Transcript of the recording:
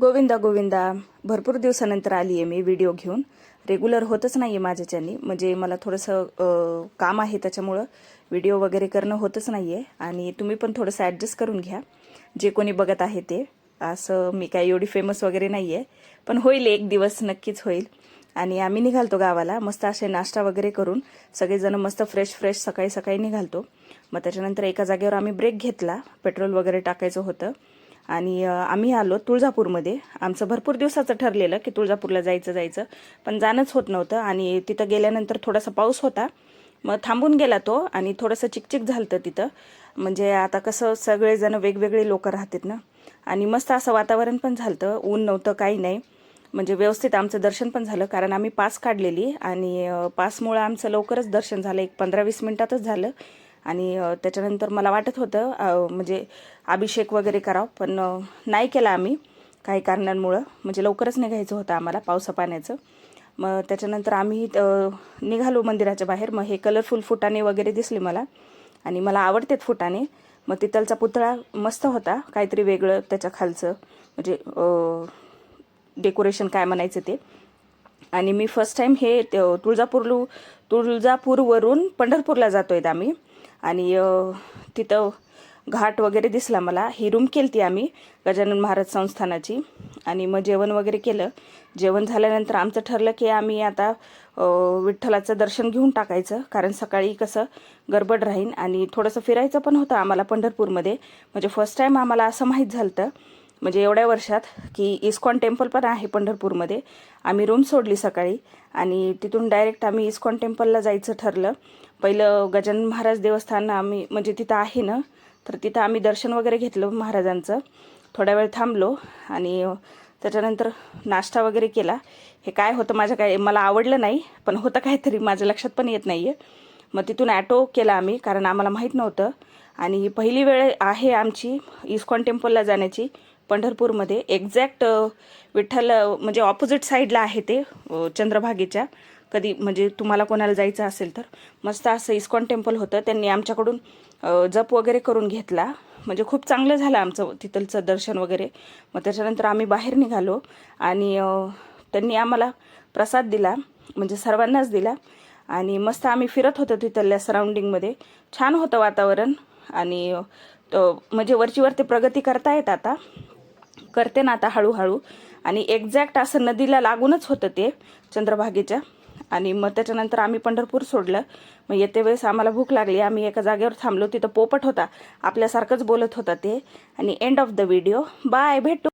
गोविंदा गोविंदा. भरपूर दिवसानंतर आली आहे मी व्हिडिओ घेऊन. रेग्युलर होतच नाही आहे माझ्याच्यानी, म्हणजे मला थोडंसं काम आहे त्याच्यामुळं व्हिडिओ वगैरे करणं होतच नाही आहे. आणि तुम्ही पण थोडंसं ॲडजस्ट करून घ्या जे कोणी बघत आहे ते. असं मी काय एवढी फेमस वगैरे नाही आहे, पण होईल एक दिवस नक्कीच होईल. आणि आम्ही निघालतो गावाला मस्त असे नाश्ता वगैरे करून, सगळेजण मस्त फ्रेश फ्रेश सकाळी सकाळी निघालतो. मग त्याच्यानंतर एका जागेवर आम्ही ब्रेक घेतला, पेट्रोल वगैरे टाकायचं होतं. आणि आम्ही आलो तुळजापूरमध्ये. आमचं भरपूर दिवसाचं ठरलेलं की तुळजापूरला जायचं, पण जाणंच होत नव्हतं. आणि तिथं गेल्यानंतर थोडासा पाऊस होता, मग थांबून गेला तो. आणि थोडंसं चिकचिक झालं तिथं, म्हणजे आता कसं सगळेजण वेगवेगळे लोक राहतात ना. आणि मस्त असं वातावरण पण झालं, ऊन नव्हतं काही नाही. म्हणजे व्यवस्थित आमचं दर्शन पण झालं, कारण आम्ही पास काढलेली आणि पासमुळं आमचं लवकरच दर्शन झालं, एक 15-20 मिनटातच झालं. आणि त्याच्यानंतर मला वाटत होतं म्हणजे अभिषेक वगैरे करावं, पण नाही केला आम्ही काही कारणांमुळं. म्हणजे लवकरच निघायचं होतं आम्हाला पावसा पाण्याचं. मग त्याच्यानंतर आम्ही निघालो मंदिराच्या बाहेर. मग हे कलरफुल फुटाणे वगैरे दिसले मला, आणि मला आवडतात फुटाणे. मग तिथलचा पुतळा मस्त होता, काहीतरी वेगळं त्याच्या खालचं, म्हणजे डेकोरेशन काय म्हणायचं ते. आणि मी फर्स्ट टाईम हे तुळजापूरवरून पंढरपूरला जातो आहेत आम्ही. आणि तिथं घाट वगैरे दिसला मला. ही रूम केली आम्ही गजानन महाराज संस्थानाची. आणि मग जेवण वगैरे केलं. जेवण झाल्यानंतर आमचं ठरलं की आम्ही आता विठ्ठलाचं दर्शन घेऊन टाकायचं, कारण सकाळी कसं गडबड राहीन. आणि थोडंसं फिरायचं पण होतं आम्हाला पंढरपूरमध्ये. म्हणजे फर्स्ट टाईम आम्हाला असं माहीत झालं म्हणजे एवढ्या वर्षात, की इस्कॉन टेम्पल पण आहे पंढरपूरमध्ये. आम्ही रूम सोडली सकाळी आणि तिथून डायरेक्ट आम्ही इस्कॉन टेम्पलला जायचं ठरलं. पहिलं गजानन महाराज देवस्थान आम्ही म्हणजे तिथं आहे ना, तर तिथं आम्ही दर्शन वगैरे घेतलं महाराजांचं. थोड्या वेळ थांबलो आणि त्याच्यानंतर नाश्ता वगैरे केला. हे काय होतं मला आवडलं नाही, पण होतं काहीतरी माझ्या लक्षात पण येत नाही आहे. मग तिथून ॲटो केला आम्ही, कारण आम्हाला माहीत नव्हतं. आणि पहिली वेळ आहे आमची इस्कॉन टेम्पलला जाण्याची पंढरपूरमध्ये. एक्झॅक्ट विठ्ठल म्हणजे ऑपोजिट साईडला आहे ते, चंद्रभागेच्या. कधी म्हणजे तुम्हाला कोणाला जायचं असेल तर मस्त असं इस्कॉन टेम्पल होतं. त्यांनी आमच्याकडून जप वगैरे करून घेतला, म्हणजे खूप चांगलं झालं आमचं तिथलचं दर्शन वगैरे. मग त्याच्यानंतर आम्ही बाहेर निघालो आणि त्यांनी आम्हाला प्रसाद दिला, म्हणजे सर्वांनाच दिला. आणि मस्त आम्ही फिरत होतो तिथल्या सराउंडिंगमध्ये. छान होतं वातावरण. आणि म्हणजे वरची ते प्रगती करते ना आता हळूहळू. आणि एक्झॅक्ट असं नदीला लागूनच होतं ते चंद्रभागेच्या. आणि मग त्याच्यानंतर आम्ही पंढरपूर सोडलं. मग येते वेळेस आम्हाला भूक लागली, आम्ही एका जागेवर थांबलो. तिथं पोपट होता, आपल्यासारखंच बोलत होता ते. आणि end of the video. Bye, भेटू.